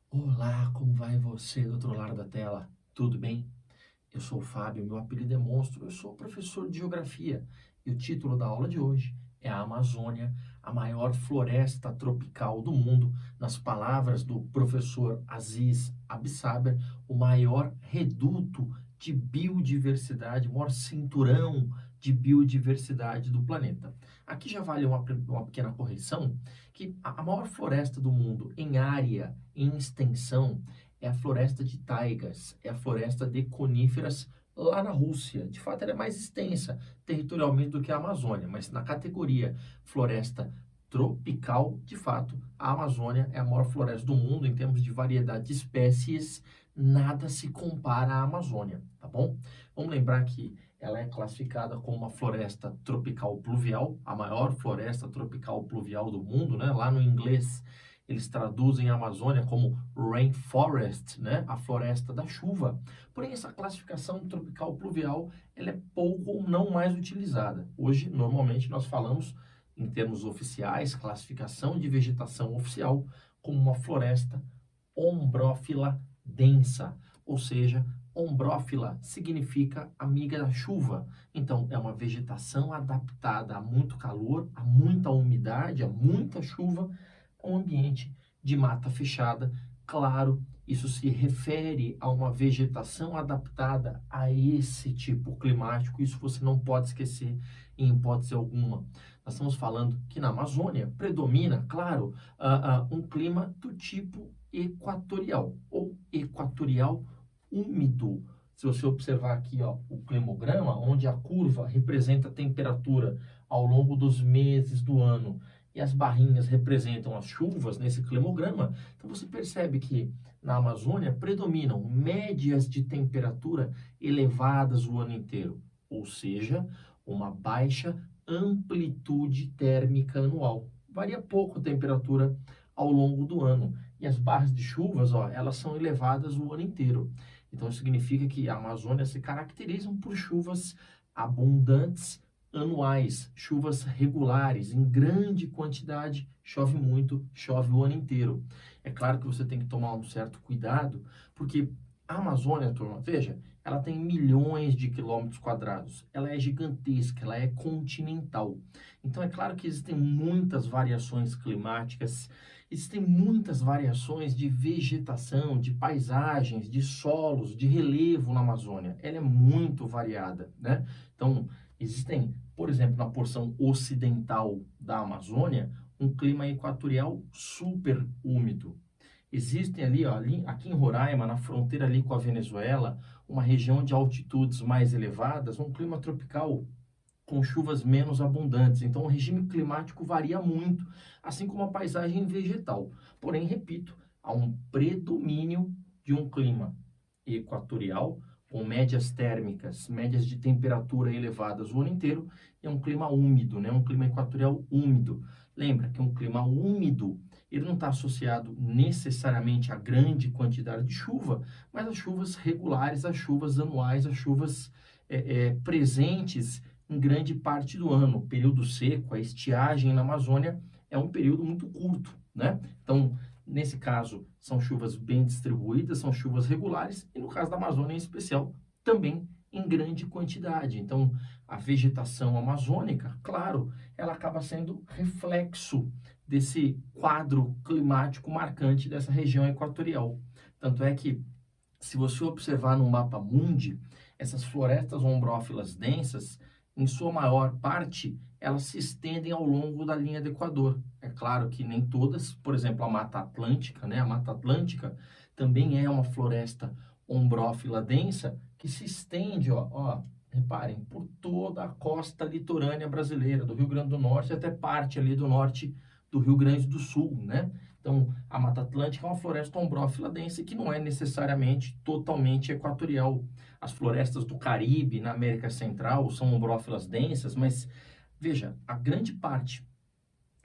Olá, como vai você do outro lado da tela? Tudo bem? Eu sou o Fábio, meu apelido é Monstro, eu sou professor de Geografia e o título da aula de hoje é a Amazônia, a maior floresta tropical do mundo, nas palavras do professor Aziz Absaber, o maior reduto de biodiversidade, o maior cinturão de biodiversidade do planeta. Aqui já vale uma pequena correção, que a maior floresta do mundo em área, em extensão, é a floresta de taigas, é a floresta de coníferas lá na Rússia. De fato, ela é mais extensa territorialmente do que a Amazônia, mas na categoria floresta tropical, de fato, a Amazônia é a maior floresta do mundo em termos de variedade de espécies, nada se compara à Amazônia, tá bom? Vamos lembrar que ela é classificada como uma floresta tropical pluvial, a maior floresta tropical pluvial do mundo, né? Lá no inglês eles traduzem a Amazônia como rainforest, né? A floresta da chuva. Porém, essa classificação tropical pluvial, ela é pouco ou não mais utilizada. Hoje, normalmente, nós falamos, em termos oficiais, classificação de vegetação oficial, como uma floresta ombrófila densa, ou seja, ombrófila significa amiga da chuva. Então, é uma vegetação adaptada a muito calor, a muita umidade, a muita chuva, um ambiente de mata fechada. Claro, isso se refere a uma vegetação adaptada a esse tipo climático. Isso você não pode esquecer em hipótese alguma. Nós estamos falando que na Amazônia predomina, claro, um clima do tipo equatorial ou equatorial úmido. Se você observar aqui, ó, o climograma, onde a curva representa a temperatura ao longo dos meses do ano e as barrinhas representam as chuvas nesse climograma, então você percebe que na Amazônia predominam médias de temperatura elevadas o ano inteiro, ou seja, uma baixa amplitude térmica anual. Varia pouco a temperatura ao longo do ano. E as barras de chuvas, ó, elas são elevadas o ano inteiro. Então, isso significa que a Amazônia se caracteriza por chuvas abundantes anuais, chuvas regulares, em grande quantidade, chove muito, chove o ano inteiro. É claro que você tem que tomar um certo cuidado, porque a Amazônia, turma, veja, ela tem milhões de quilômetros quadrados, ela é gigantesca, ela é continental. Então, é claro que existem muitas variações climáticas, existem muitas variações de vegetação, de paisagens, de solos, de relevo na Amazônia. Ela é muito variada, né? Então, existem, por exemplo, na porção ocidental da Amazônia, um clima equatorial super úmido. Existem ali, ó, aqui em Roraima, na fronteira ali com a Venezuela, uma região de altitudes mais elevadas, um clima tropical com chuvas menos abundantes. Então, o regime climático varia muito, assim como a paisagem vegetal. Porém, repito, há um predomínio de um clima equatorial, com médias térmicas, médias de temperatura elevadas o ano inteiro, e é um clima úmido, né? Um clima equatorial úmido. Lembra que um clima úmido, ele não está associado necessariamente a grande quantidade de chuva, mas as chuvas regulares, as chuvas anuais, as chuvas presentes em grande parte do ano. O período seco, a estiagem na Amazônia é um período muito curto, né? Então, nesse caso, são chuvas bem distribuídas, são chuvas regulares, e no caso da Amazônia em especial, também em grande quantidade. Então, a vegetação amazônica, claro, ela acaba sendo reflexo desse quadro climático marcante dessa região equatorial. Tanto é que, se você observar no mapa mundi, essas florestas ombrófilas densas, em sua maior parte, elas se estendem ao longo da linha do Equador. É claro que nem todas, por exemplo, a Mata Atlântica, né? A Mata Atlântica também é uma floresta ombrófila densa que se estende, reparem, por toda a costa litorânea brasileira, do Rio Grande do Norte até parte ali do norte do Rio Grande do Sul, né? Então, a Mata Atlântica é uma floresta ombrófila densa que não é necessariamente totalmente equatorial. As florestas do Caribe, na América Central, são ombrófilas densas, mas veja, a grande parte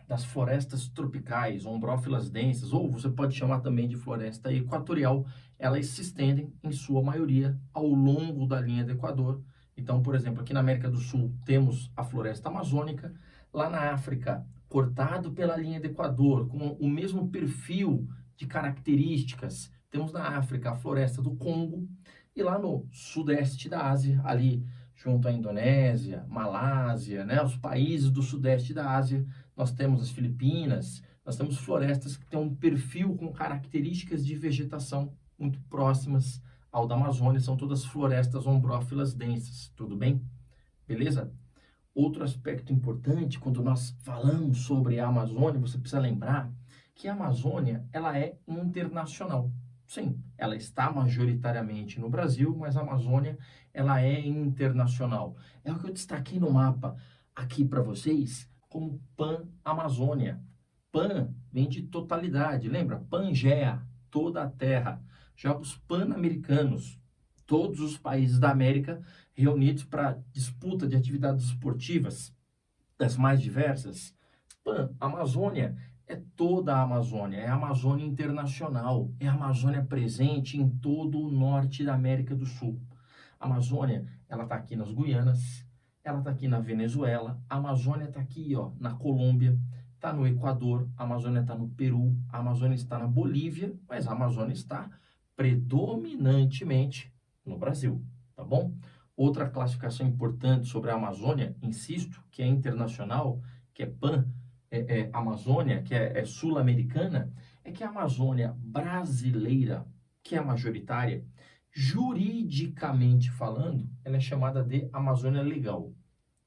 das florestas tropicais, ombrófilas densas, ou você pode chamar também de floresta equatorial, elas se estendem, em sua maioria, ao longo da linha do Equador. Então, por exemplo, aqui na América do Sul temos a floresta amazônica, lá na África, cortado pela linha do Equador, com o mesmo perfil de características. Temos na África a floresta do Congo e lá no sudeste da Ásia, ali junto à Indonésia, Malásia, né, os países do sudeste da Ásia, nós temos as Filipinas, nós temos florestas que têm um perfil com características de vegetação muito próximas ao da Amazônia, são todas florestas ombrófilas densas, tudo bem? Beleza? Outro aspecto importante, quando nós falamos sobre a Amazônia, você precisa lembrar que a Amazônia, ela é internacional. Sim, ela está majoritariamente no Brasil, mas a Amazônia, ela é internacional. É o que eu destaquei no mapa aqui para vocês como Pan-Amazônia. Pan vem de totalidade, lembra? Pangeia, toda a terra. Já os pan-americanos, todos os países da América reunidos para disputa de atividades esportivas das mais diversas. Pan-Amazônia é toda a Amazônia, é a Amazônia internacional, é a Amazônia presente em todo o norte da América do Sul. A Amazônia, ela está aqui nas Guianas, ela está aqui na Venezuela, a Amazônia está aqui, ó, na Colômbia, está no Equador, a Amazônia está no Peru, a Amazônia está na Bolívia, mas a Amazônia está predominantemente no Brasil, tá bom? Outra classificação importante sobre a Amazônia, insisto, que é internacional, que é Pan-Amazônia, que é sul-americana, é que a Amazônia brasileira, que é majoritária, juridicamente falando, ela é chamada de Amazônia Legal.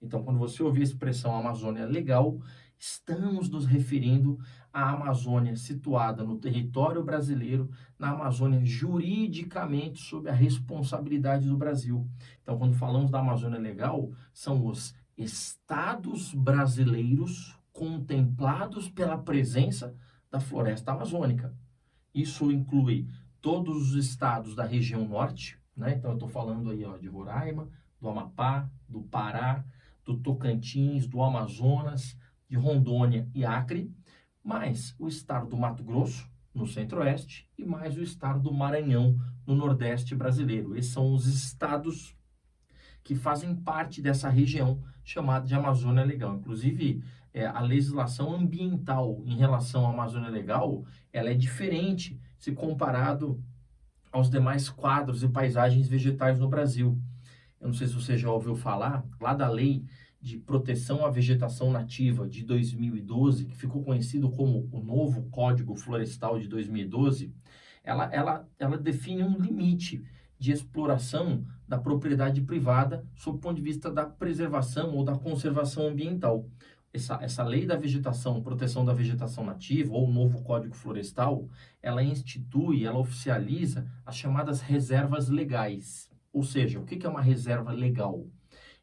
Então, quando você ouvir a expressão Amazônia Legal, estamos nos referindo à Amazônia situada no território brasileiro, na Amazônia juridicamente sob a responsabilidade do Brasil. Então, quando falamos da Amazônia Legal, são os estados brasileiros contemplados pela presença da floresta amazônica. Isso inclui todos os estados da região norte, né? Então, eu estou falando aí, ó, de Roraima, do Amapá, do Pará, do Tocantins, do Amazonas, de Rondônia e Acre, mais o estado do Mato Grosso, no centro-oeste, e mais o estado do Maranhão, no nordeste brasileiro. Esses são os estados que fazem parte dessa região chamada de Amazônia Legal. Inclusive, a legislação ambiental em relação à Amazônia Legal, ela é diferente se comparado aos demais quadros e paisagens vegetais no Brasil. Eu não sei se você já ouviu falar, lá da Lei de Proteção à Vegetação Nativa de 2012, que ficou conhecido como o novo Código Florestal de 2012, ela define um limite de exploração da propriedade privada sob o ponto de vista da preservação ou da conservação ambiental. Essa lei da vegetação, proteção da vegetação nativa, ou o novo Código Florestal, ela institui, ela oficializa as chamadas reservas legais. Ou seja, o que é uma reserva legal?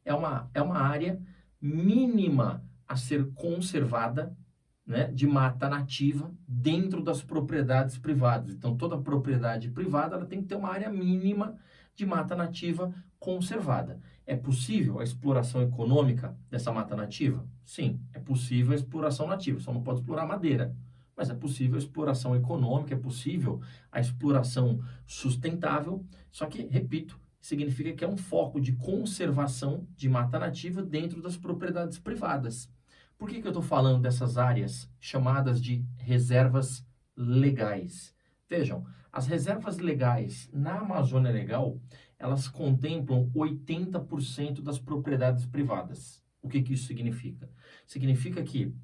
É uma área mínima a ser conservada, né, de mata nativa dentro das propriedades privadas. Então, toda propriedade privada ela tem que ter uma área mínima de mata nativa conservada. É possível a exploração econômica dessa mata nativa? Sim, é possível a exploração nativa, só não pode explorar madeira. Mas é possível a exploração econômica, é possível a exploração sustentável, só que, repito, significa que é um foco de conservação de mata nativa dentro das propriedades privadas. Por que eu estou falando dessas áreas chamadas de reservas legais? Vejam, as reservas legais na Amazônia Legal, elas contemplam 80% das propriedades privadas. O que isso significa? Significa que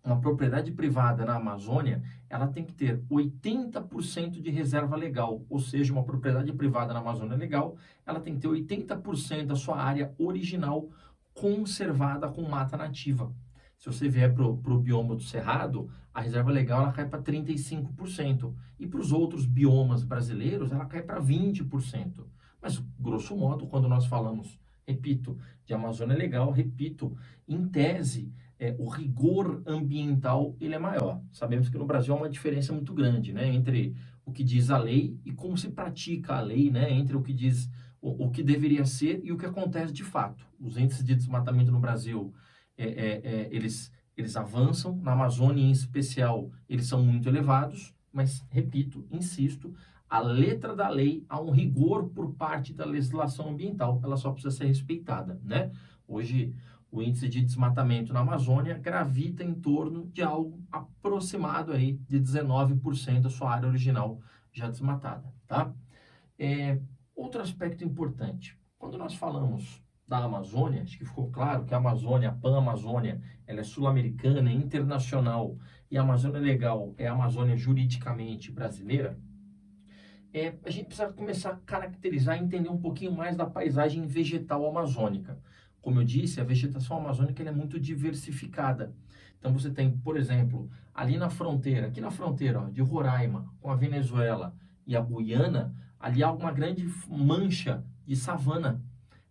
uma propriedade privada na Amazônia, ela tem que ter 80% de reserva legal, ou seja, uma propriedade privada na Amazônia Legal, ela tem que ter 80% da sua área original conservada com mata nativa. Se você vier para o bioma do Cerrado, a reserva legal ela cai para 35%. E para os outros biomas brasileiros, ela cai para 20%. Mas, grosso modo, quando nós falamos, repito, de Amazônia Legal, repito, em tese, o rigor ambiental ele é maior. Sabemos que no Brasil há uma diferença muito grande, né, entre o que diz a lei e como se pratica a lei, né, entre o que diz o que deveria ser e o que acontece de fato. Os índices de desmatamento no Brasil, eles avançam, na Amazônia em especial, eles são muito elevados, mas, repito, insisto, a letra da lei há um rigor por parte da legislação ambiental, ela só precisa ser respeitada, né? Hoje, O índice de desmatamento na Amazônia gravita em torno de algo aproximado aí de 19% da sua área original já desmatada, tá? Outro aspecto importante, quando nós falamos da Amazônia, acho que ficou claro que a Amazônia, a Pan-Amazônia, ela é sul-americana, é internacional, e a Amazônia Legal é a Amazônia juridicamente brasileira. A gente precisa começar a caracterizar e entender um pouquinho mais da paisagem vegetal amazônica. Como eu disse, a vegetação amazônica ela é muito diversificada. Então você tem, por exemplo, ali na fronteira, aqui na fronteira ó, de Roraima com a Venezuela e a Guiana, ali há uma grande mancha de savana,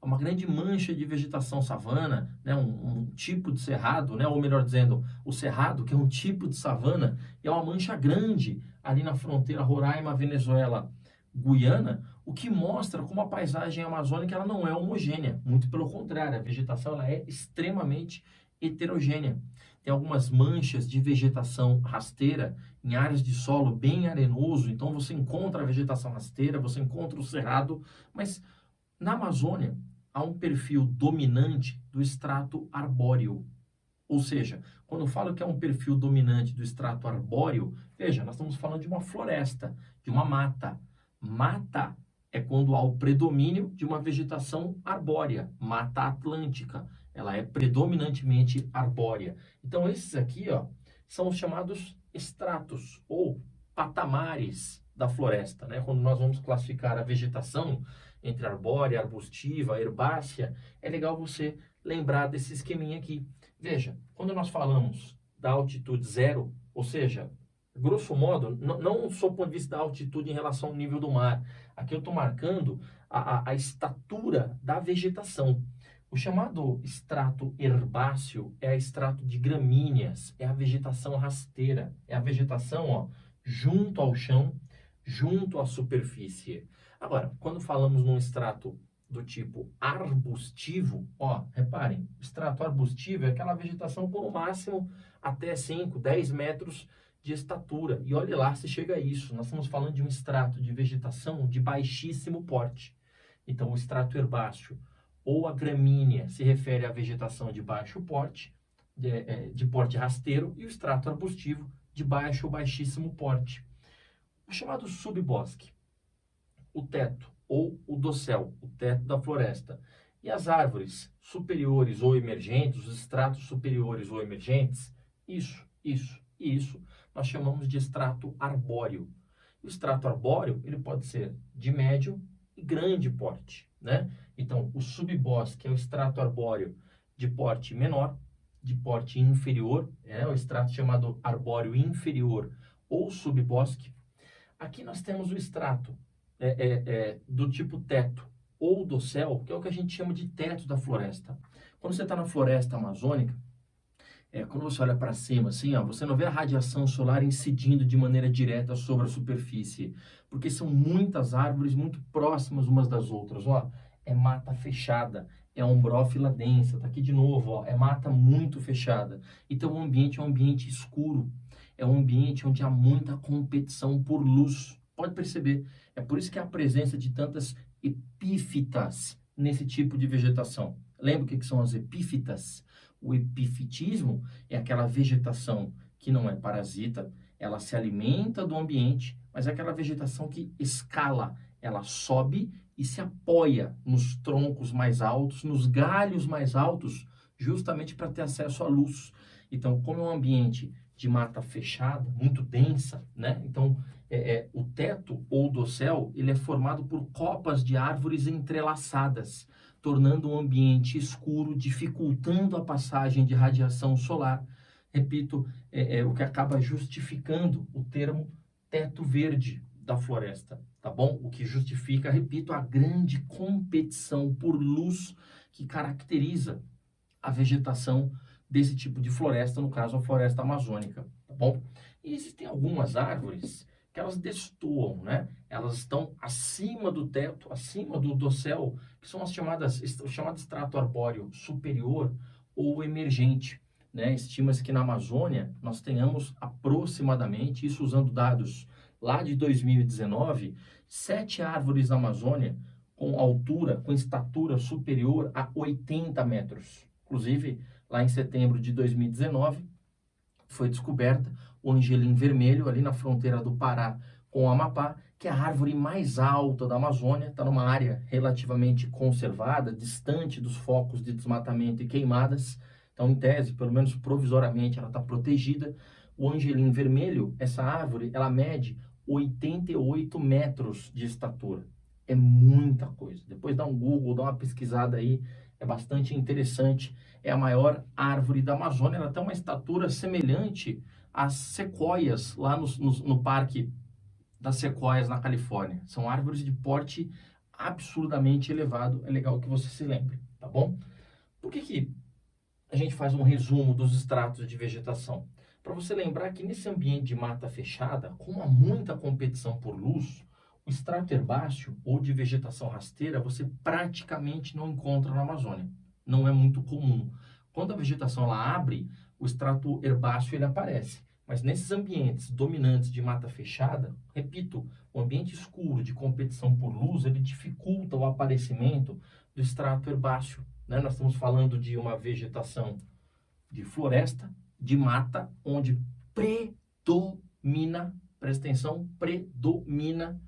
uma grande mancha de vegetação savana, né, um tipo de cerrado, né, ou melhor dizendo, o cerrado, que é um tipo de savana, e é uma mancha grande ali na fronteira Roraima, Venezuela, Guiana, o que mostra como a paisagem amazônica ela não é homogênea, muito pelo contrário, a vegetação ela é extremamente heterogênea. Tem algumas manchas de vegetação rasteira em áreas de solo bem arenoso, então você encontra a vegetação rasteira, você encontra o cerrado, mas na Amazônia há um perfil dominante do extrato arbóreo. Ou seja, quando eu falo que é um perfil dominante do extrato arbóreo, veja, nós estamos falando de uma floresta, de uma mata. Mata é quando há o predomínio de uma vegetação arbórea, mata atlântica. Ela é predominantemente arbórea. Então, esses aqui, ó, são os chamados estratos ou patamares da floresta, né? Quando nós vamos classificar a vegetação entre arbórea, arbustiva, herbácea, é legal você lembrar desse esqueminha aqui. Veja, quando nós falamos da altitude zero, ou seja, grosso modo, não sob o ponto de vista da altitude em relação ao nível do mar, aqui eu estou marcando a estatura da vegetação. O chamado extrato herbáceo é a extrato de gramíneas, é a vegetação rasteira, é a vegetação ó, junto ao chão, junto à superfície. Agora, quando falamos num extrato do tipo arbustivo, ó, reparem, o extrato arbustivo é aquela vegetação com no máximo até 5, 10 metros de estatura. E olhe lá se chega a isso. Nós estamos falando de um extrato de vegetação de baixíssimo porte. Então, o extrato herbáceo ou a gramínea se refere à vegetação de baixo porte, de porte rasteiro, e o extrato arbustivo de baixo ou baixíssimo porte. O chamado subbosque, o teto ou o dossel, o teto da floresta, e as árvores superiores ou emergentes, os estratos superiores ou emergentes, isso nós chamamos de extrato arbóreo. O extrato arbóreo ele pode ser de médio e grande porte, né? Então, o subbosque é o extrato arbóreo de porte menor, de porte inferior, é o extrato chamado arbóreo inferior ou subbosque. Aqui nós temos o extrato do tipo teto ou dossel, que é o que a gente chama de teto da floresta. Quando você está na floresta amazônica, quando você olha para cima, assim, ó, você não vê a radiação solar incidindo de maneira direta sobre a superfície, porque são muitas árvores muito próximas umas das outras, ó. É mata fechada, é umbrófila densa, tá aqui de novo, ó, é mata muito fechada. Então o ambiente é um ambiente escuro, é um ambiente onde há muita competição por luz. Pode perceber, é por isso que há a presença de tantas epífitas nesse tipo de vegetação. Lembra o que são as epífitas? O epifitismo é aquela vegetação que não é parasita, ela se alimenta do ambiente, mas é aquela vegetação que escala, ela sobe e se apoia nos troncos mais altos, nos galhos mais altos, justamente para ter acesso à luz. Então, como é um ambiente de mata fechada, muito densa, né? Então, o teto ou dossel, ele é formado por copas de árvores entrelaçadas, tornando o ambiente escuro, dificultando a passagem de radiação solar. Repito, o que acaba justificando o termo teto verde da floresta, tá bom? O que justifica, repito, a grande competição por luz que caracteriza a vegetação desse tipo de floresta, no caso a floresta amazônica, tá bom? E existem algumas árvores que elas destoam, né? Elas estão acima do teto, acima do dossel, que são as chamadas extrato arbóreo superior ou emergente, né? Estima-se que na Amazônia nós tenhamos aproximadamente, isso usando dados lá de 2019, 7 árvores na Amazônia com altura, com estatura superior a 80 metros. Inclusive, lá em setembro de 2019, foi descoberta o angelim vermelho, ali na fronteira do Pará com o Amapá, que é a árvore mais alta da Amazônia, está numa área relativamente conservada, distante dos focos de desmatamento e queimadas. Então, em tese, pelo menos provisoriamente, ela está protegida. O angelim vermelho, essa árvore, ela mede 88 metros de estatura. É muita coisa. Depois dá um Google, dá uma pesquisada aí, é bastante interessante. É a maior árvore da Amazônia, ela tem uma estatura semelhante às sequoias lá no Parque das Sequoias na Califórnia. São árvores de porte absurdamente elevado, é legal que você se lembre, tá bom? Por que a gente faz um resumo dos estratos de vegetação? Para você lembrar que nesse ambiente de mata fechada, como há muita competição por luz, o extrato herbáceo ou de vegetação rasteira você praticamente não encontra na Amazônia. Não é muito comum. Quando a vegetação ela abre, o extrato herbáceo ele aparece. Mas nesses ambientes dominantes de mata fechada, repito, o ambiente escuro de competição por luz, ele dificulta o aparecimento do extrato herbáceo, né? Nós estamos falando de uma vegetação de floresta, de mata, onde predomina, presta atenção, predomina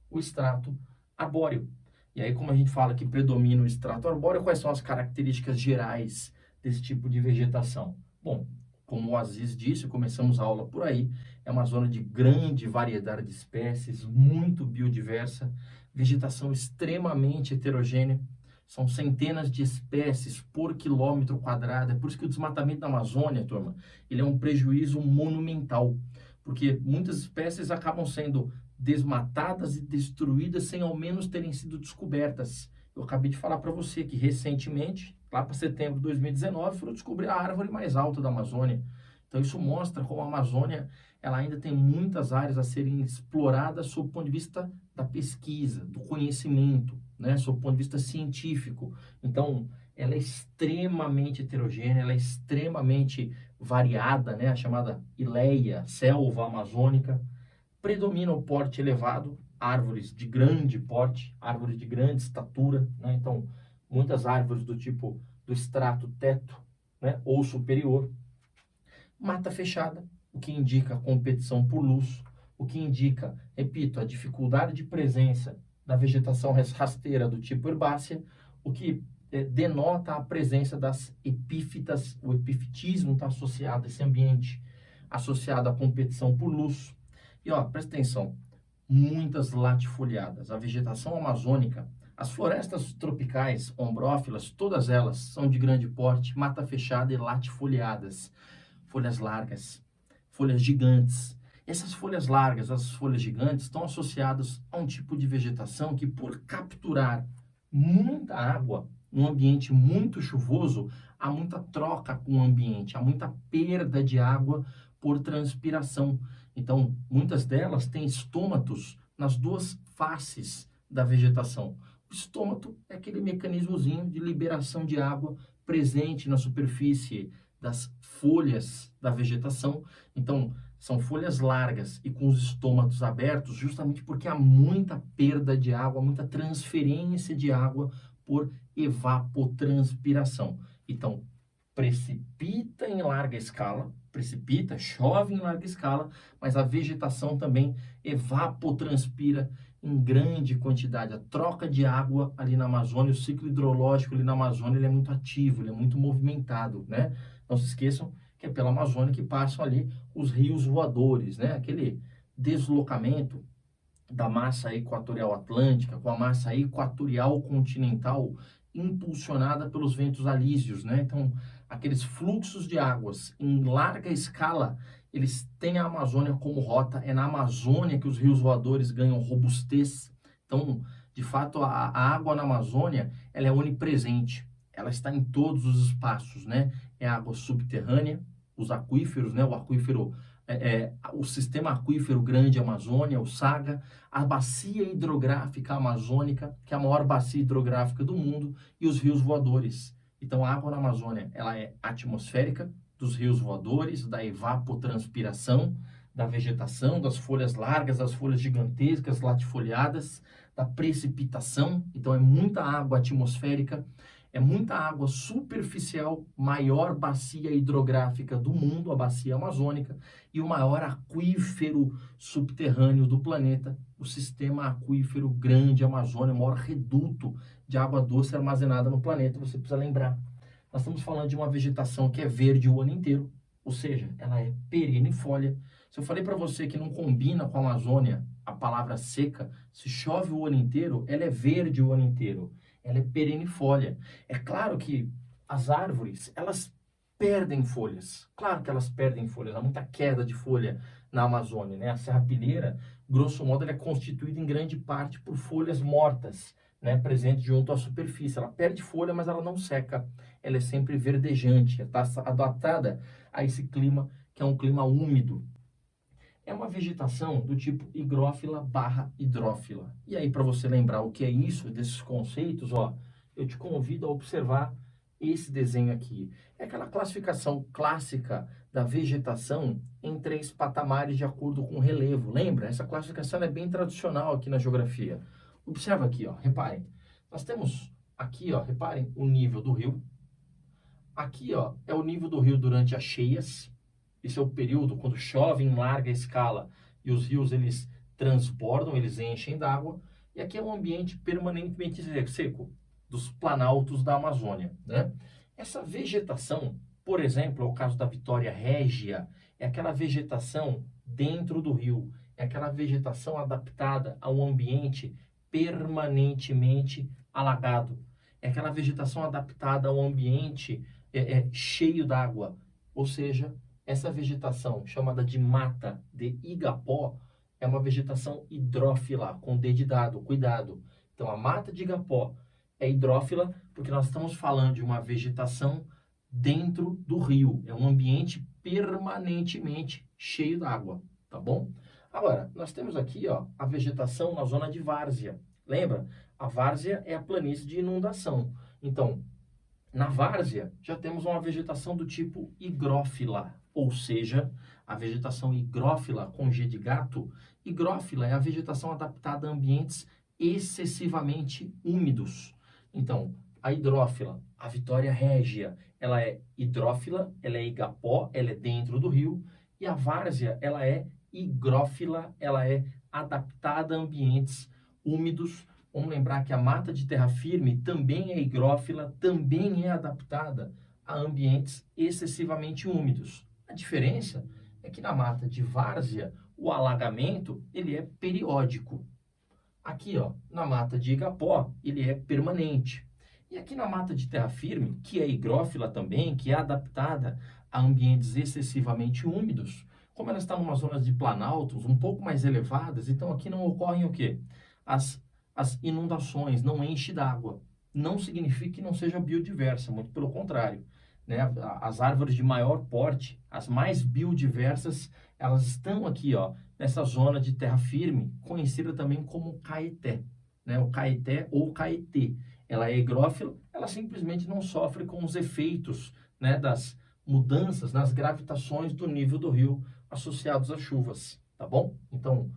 o extrato arbóreo. E aí, como a gente fala que predomina o extrato arbóreo, quais são as características gerais desse tipo de vegetação? Bom, como o Aziz disse, começamos a aula por aí, é uma zona de grande variedade de espécies, muito biodiversa, vegetação extremamente heterogênea, são centenas de espécies por quilômetro quadrado. É por isso que o desmatamento da Amazônia, turma, ele é um prejuízo monumental, porque muitas espécies acabam sendo desmatadas e destruídas sem ao menos terem sido descobertas. Eu acabei de falar para você que recentemente, lá para setembro de 2019, foram descobrir a árvore mais alta da Amazônia. Então isso mostra como a Amazônia ela ainda tem muitas áreas a serem exploradas sob o ponto de vista da pesquisa, do conhecimento, né, sob o ponto de vista científico. Então, ela é extremamente heterogênea, ela é extremamente variada, né, a chamada ileia, selva amazônica. Predomina o porte elevado, árvores de grande porte, árvores de grande estatura, né, então, muitas árvores do tipo do estrato teto, né, ou superior. Mata fechada, o que indica a competição por luz, o que indica, repito, a dificuldade de presença da vegetação rasteira do tipo herbácea, o que denota a presença das epífitas, o epifitismo está associado a esse ambiente, associado à competição por luz. E ó, presta atenção, muitas latifoliadas, a vegetação amazônica, as florestas tropicais, ombrófilas, todas elas são de grande porte, mata fechada e latifoliadas, folhas largas, folhas gigantes. Essas folhas largas, as folhas gigantes, estão associadas a um tipo de vegetação que, por capturar muita água num ambiente muito chuvoso, há muita troca com o ambiente, há muita perda de água por transpiração. Então, muitas delas têm estômatos nas duas faces da vegetação. O estômato é aquele mecanismozinho de liberação de água presente na superfície das folhas da vegetação. Então, são folhas largas e com os estômatos abertos, justamente porque há muita perda de água, muita transferência de água por evapotranspiração. Então, precipita em larga escala, chove em larga escala, mas a vegetação também evapotranspira em grande quantidade. A troca de água ali na Amazônia, o ciclo hidrológico ali na Amazônia, ele é muito ativo, ele é muito movimentado, né? Não se esqueçam que é pela Amazônia que passam ali os rios voadores, né? Aquele deslocamento da massa equatorial atlântica com a massa equatorial continental impulsionada pelos ventos alísios, né? Então, aqueles fluxos de águas em larga escala, eles têm a Amazônia como rota. É na Amazônia que os rios voadores ganham robustez. Então, de fato, a água na Amazônia, ela é onipresente. Ela está em todos os espaços, né? É água subterrânea, os aquíferos, né? O aquífero, o sistema aquífero grande Amazônia, o SAGA, a bacia hidrográfica amazônica, que é a maior bacia hidrográfica do mundo, e os rios voadores. Então, a água na Amazônia, ela é atmosférica, dos rios voadores, da evapotranspiração, da vegetação, das folhas largas, das folhas gigantescas, latifoliadas, da precipitação. Então, é muita água atmosférica, É muita água superficial, maior bacia hidrográfica do mundo, a bacia amazônica, e o maior aquífero subterrâneo do planeta, o sistema aquífero Grande Amazônia, o maior reduto de água doce armazenada no planeta. Você precisa lembrar. Nós estamos falando de uma vegetação que é verde o ano inteiro, ou seja, ela é perenifolha. Se eu falei para você que não combina com a Amazônia a palavra seca, se chove o ano inteiro, ela é verde o ano inteiro. Ela é perenifolha. É claro que as árvores, elas perdem folhas. Claro que elas perdem folhas. Há muita queda de folha na Amazônia, né? A serrapilheira, grosso modo, ela é constituída em grande parte por folhas mortas, né? Presentes junto à superfície. Ela perde folha, mas ela não seca. Ela é sempre verdejante. Está adaptada a esse clima, que é um clima úmido. É uma vegetação do tipo higrófila barra hidrófila. E aí, para você lembrar o que é isso, desses conceitos, ó, eu te convido a observar esse desenho aqui. É aquela classificação clássica da vegetação em 3 patamares de acordo com o relevo. Lembra? Essa classificação é bem tradicional aqui na geografia. Observa aqui, ó, reparem. Nós temos aqui, ó, reparem, o nível do rio. Aqui, ó, é o nível do rio durante as cheias. Esse é o período quando chove em larga escala e os rios eles transbordam, eles enchem d'água. E aqui é um ambiente permanentemente seco dos planaltos da Amazônia, né? Essa vegetação, por exemplo, é o caso da Vitória Régia, é aquela vegetação dentro do rio, é aquela vegetação adaptada a um ambiente permanentemente alagado, é aquela vegetação adaptada a um ambiente cheio d'água, ou seja, essa vegetação, chamada de mata de Igapó, é uma vegetação hidrófila, com D de dado, cuidado. Então, a mata de Igapó é hidrófila porque nós estamos falando de uma vegetação dentro do rio. É um ambiente permanentemente cheio d'água, tá bom? Agora, nós temos aqui, ó, a vegetação na zona de várzea. Lembra? A várzea é a planície de inundação. Então, na várzea, já temos uma vegetação do tipo higrófila, ou seja, a vegetação higrófila com G de gato. Higrófila é a vegetação adaptada a ambientes excessivamente úmidos. Então, a hidrófila, a Vitória Régia, ela é hidrófila, ela é igapó, ela é dentro do rio, e a várzea, ela é higrófila, ela é adaptada a ambientes úmidos. Vamos lembrar que a mata de terra firme também é higrófila, também é adaptada a ambientes excessivamente úmidos. A diferença é que na mata de várzea, o alagamento ele é periódico. Aqui, ó, na mata de igapó, ele é permanente. E aqui na mata de terra firme, que é higrófila também, que é adaptada a ambientes excessivamente úmidos, como ela está numa zona de planaltos um pouco mais elevadas, então aqui não ocorrem o quê? As inundações, não enche d'água. Não significa que não seja biodiversa, muito pelo contrário, né? As árvores de maior porte, as mais biodiversas, elas estão aqui, ó, nessa zona de terra firme, conhecida também como caeté, né? O caeté ou caetê. Ela é higrófila, ela simplesmente não sofre com os efeitos, né, das mudanças nas gravitações do nível do rio associados às chuvas, tá bom? Então,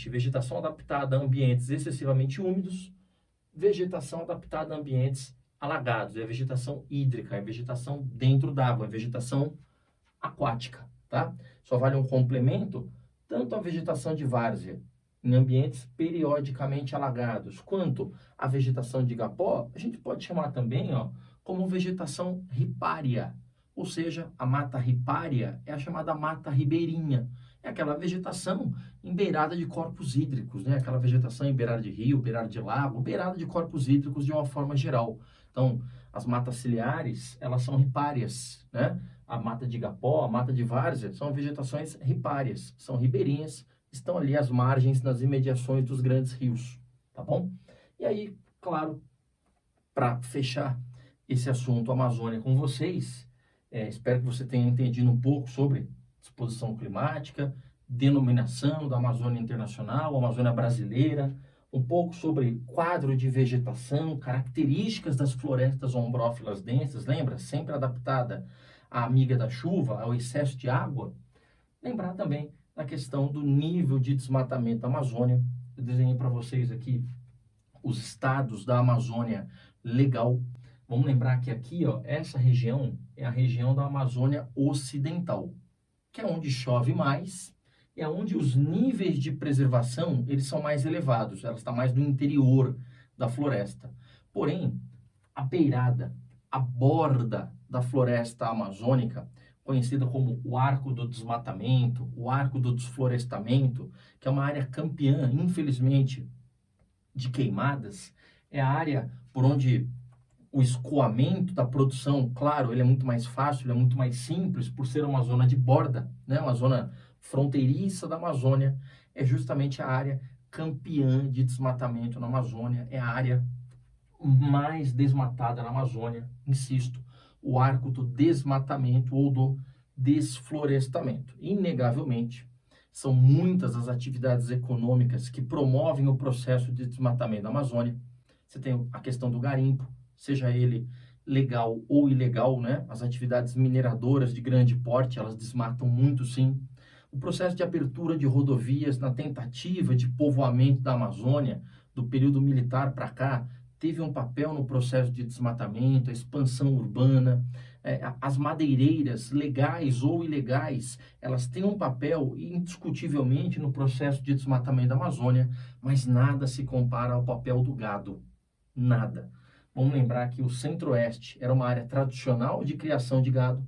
vegetação adaptada a ambientes excessivamente úmidos, vegetação adaptada a ambientes alagados, é a vegetação hídrica, é a vegetação dentro d'água, é a vegetação aquática, tá? Só vale um complemento, tanto a vegetação de várzea em ambientes periodicamente alagados, quanto a vegetação de igapó, a gente pode chamar também, ó, como vegetação ripária, ou seja, a mata ripária é a chamada mata ribeirinha, é aquela vegetação em beirada de corpos hídricos, né? Aquela vegetação em beirada de rio, beirada de lago, beirada de corpos hídricos de uma forma geral. Então, as matas ciliares, elas são ripárias, né? A mata de igapó, a mata de várzea, são vegetações ripárias, são ribeirinhas, estão ali às margens, nas imediações dos grandes rios, tá bom? E aí, claro, para fechar esse assunto Amazônia com vocês, espero que você tenha entendido um pouco sobre disposição climática, denominação da Amazônia Internacional, Amazônia Brasileira, um pouco sobre quadro de vegetação, características das florestas ombrófilas densas, lembra? Sempre adaptada à amiga da chuva, ao excesso de água. Lembrar também da questão do nível de desmatamento da Amazônia. Eu desenhei para vocês aqui os estados da Amazônia legal. Vamos lembrar que aqui, ó, essa região é a região da Amazônia Ocidental, que é onde chove mais, é onde os níveis de preservação eles são mais elevados, ela está mais no interior da floresta. Porém, a beirada, a borda da floresta amazônica, conhecida como o Arco do Desmatamento, o Arco do Desflorestamento, que é uma área campeã, infelizmente, de queimadas, é a área por onde o escoamento da produção, claro, ele é muito mais fácil, ele é muito mais simples, por ser uma zona de borda, né? Uma zona fronteiriça da Amazônia, é justamente a área campeã de desmatamento na Amazônia, é a área mais desmatada na Amazônia, insisto, o arco do desmatamento ou do desflorestamento. Inegavelmente, são muitas as atividades econômicas que promovem o processo de desmatamento da Amazônia. Você tem a questão do garimpo, seja ele legal ou ilegal, né? As atividades mineradoras de grande porte, elas desmatam muito, sim. O processo de abertura de rodovias na tentativa de povoamento da Amazônia, do período militar para cá, teve um papel no processo de desmatamento, a expansão urbana, as madeireiras, legais ou ilegais, elas têm um papel indiscutivelmente no processo de desmatamento da Amazônia, mas nada se compara ao papel do gado, nada. Vamos lembrar que o Centro-Oeste era uma área tradicional de criação de gado,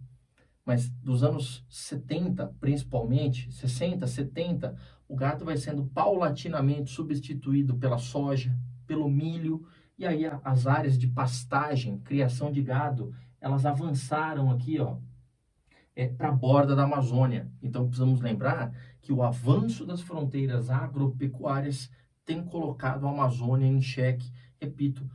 mas dos anos 70, principalmente, 60, 70, o gado vai sendo paulatinamente substituído pela soja, pelo milho, e aí as áreas de pastagem, criação de gado, elas avançaram aqui, ó, para a borda da Amazônia. Então precisamos lembrar que o avanço das fronteiras agropecuárias tem colocado a Amazônia em xeque. Repito,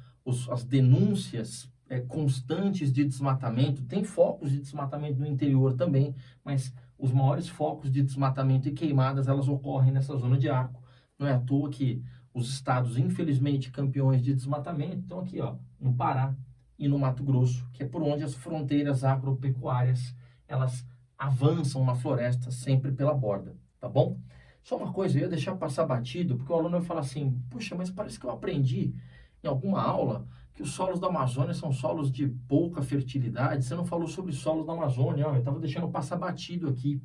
as denúncias constantes de desmatamento, tem focos de desmatamento no interior também, mas os maiores focos de desmatamento e queimadas, elas ocorrem nessa zona de arco. Não é à toa que os estados, infelizmente, campeões de desmatamento, estão aqui, ó, no Pará e no Mato Grosso, que é por onde as fronteiras agropecuárias, elas avançam na floresta sempre pela borda, tá bom? Só uma coisa, eu ia deixar passar batido, porque o aluno vai falar assim, puxa, mas parece que eu aprendi em alguma aula que os solos da Amazônia são solos de pouca fertilidade, você não falou sobre solos da Amazônia, ó, eu estava deixando passar batido aqui.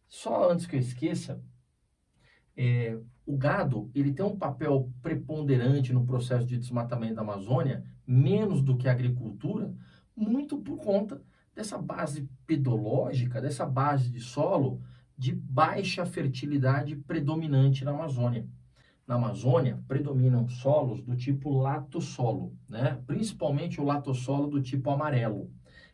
Só antes que eu esqueça, o gado, ele tem um papel preponderante no processo de desmatamento da Amazônia, menos do que a agricultura, muito por conta dessa base pedológica, dessa base de solo de baixa fertilidade predominante na Amazônia. Na Amazônia, predominam solos do tipo latossolo, né? Principalmente o latossolo do tipo amarelo.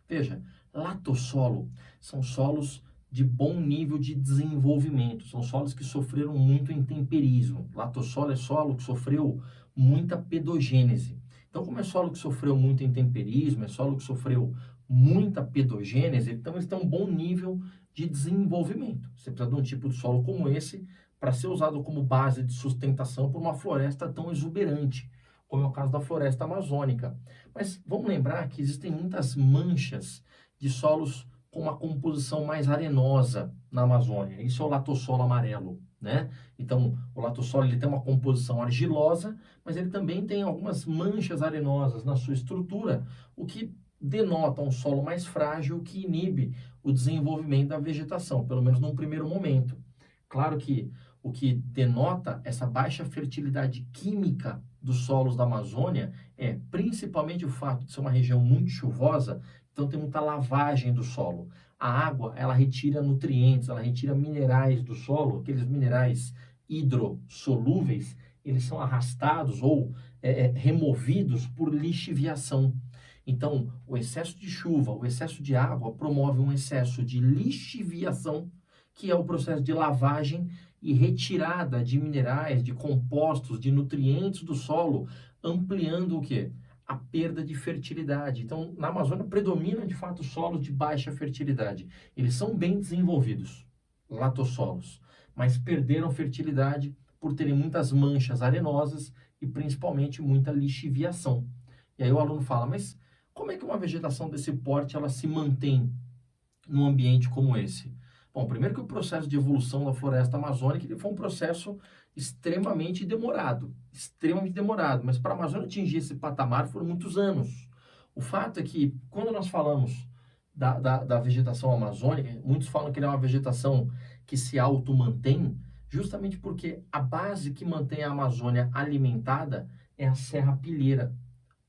Veja, latossolo são solos de bom nível de desenvolvimento, são solos que sofreram muito intemperismo. Latossolo é solo que sofreu muita pedogênese. Então, como é solo que sofreu muito intemperismo, é solo que sofreu muita pedogênese, então eles têm um bom nível de desenvolvimento. Você precisa de um tipo de solo como esse para ser usado como base de sustentação por uma floresta tão exuberante, como é o caso da floresta amazônica. Mas vamos lembrar que existem muitas manchas de solos com uma composição mais arenosa na Amazônia. Isso é o latossolo amarelo, né? Então, o latossolo ele tem uma composição argilosa, mas ele também tem algumas manchas arenosas na sua estrutura, o que denota um solo mais frágil que inibe o desenvolvimento da vegetação, pelo menos num primeiro momento. Claro que o que denota essa baixa fertilidade química dos solos da Amazônia é principalmente o fato de ser uma região muito chuvosa, então tem muita lavagem do solo. A água, ela retira nutrientes, ela retira minerais do solo, aqueles minerais hidrossolúveis, eles são arrastados ou removidos por lixiviação. Então, o excesso de chuva, o excesso de água promove um excesso de lixiviação, que é o processo de lavagem e retirada de minerais, de compostos, de nutrientes do solo, ampliando o quê? A perda de fertilidade. Então, na Amazônia predominam, de fato, solos de baixa fertilidade. Eles são bem desenvolvidos, latossolos, mas perderam fertilidade por terem muitas manchas arenosas e, principalmente, muita lixiviação. E aí o aluno fala, mas como é que uma vegetação desse porte ela se mantém num ambiente como esse? Bom, primeiro que o processo de evolução da floresta amazônica ele foi um processo extremamente demorado, mas para a Amazônia atingir esse patamar foram muitos anos. O fato é que, quando nós falamos da vegetação amazônica, muitos falam que ela é uma vegetação que se auto-mantém, justamente porque a base que mantém a Amazônia alimentada é a serrapilheira.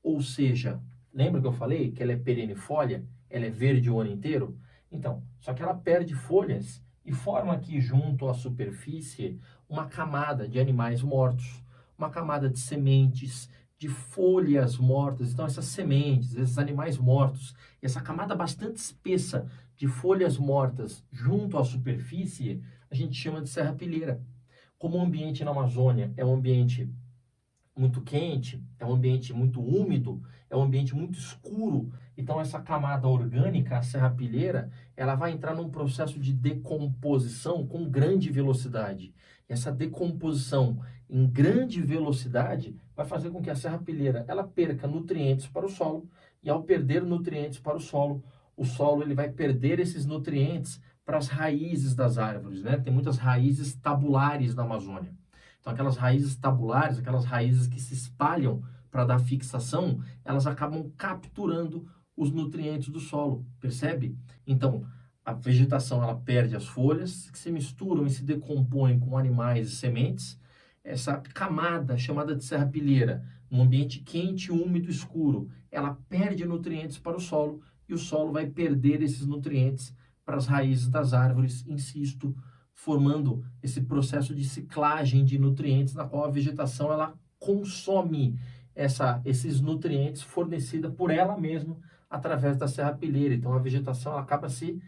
Ou seja, lembra que eu falei que ela é perennifólia? Ela é verde o ano inteiro? Então, só que ela perde folhas e forma aqui junto à superfície uma camada de animais mortos, uma camada de sementes, de folhas mortas. Então, essas sementes, esses animais mortos, essa camada bastante espessa de folhas mortas junto à superfície, a gente chama de serrapilheira. Como o ambiente na Amazônia é um ambiente muito quente, é um ambiente muito úmido, é um ambiente muito escuro, então essa camada orgânica, a serrapilheira, ela vai entrar num processo de decomposição com grande velocidade. E essa decomposição em grande velocidade vai fazer com que a serrapilheira ela perca nutrientes para o solo, e ao perder nutrientes para o solo ele vai perder esses nutrientes para as raízes das árvores, né? Tem muitas raízes tabulares na Amazônia. Então, aquelas raízes tabulares, aquelas raízes que se espalham para dar fixação, elas acabam capturando os nutrientes do solo, percebe? Então, a vegetação ela perde as folhas, que se misturam e se decompõem com animais e sementes. Essa camada chamada de serrapilheira, num ambiente quente, úmido, escuro, ela perde nutrientes para o solo e o solo vai perder esses nutrientes para as raízes das árvores, insisto, formando esse processo de ciclagem de nutrientes, na qual a vegetação ela consome esses nutrientes fornecidos por ela mesma através da serrapilheira. Então a vegetação ela acaba se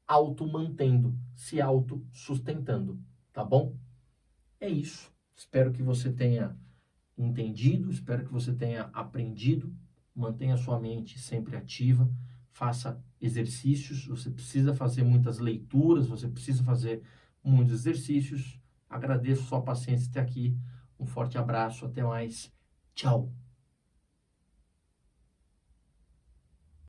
auto-mantendo, se auto-sustentando, tá bom? É isso. Espero que você tenha entendido, espero que você tenha aprendido. Mantenha sua mente sempre ativa, faça exercícios, você precisa fazer muitas leituras, você precisa fazer muitos exercícios. Agradeço sua paciência até aqui. Um forte abraço, até mais. Tchau.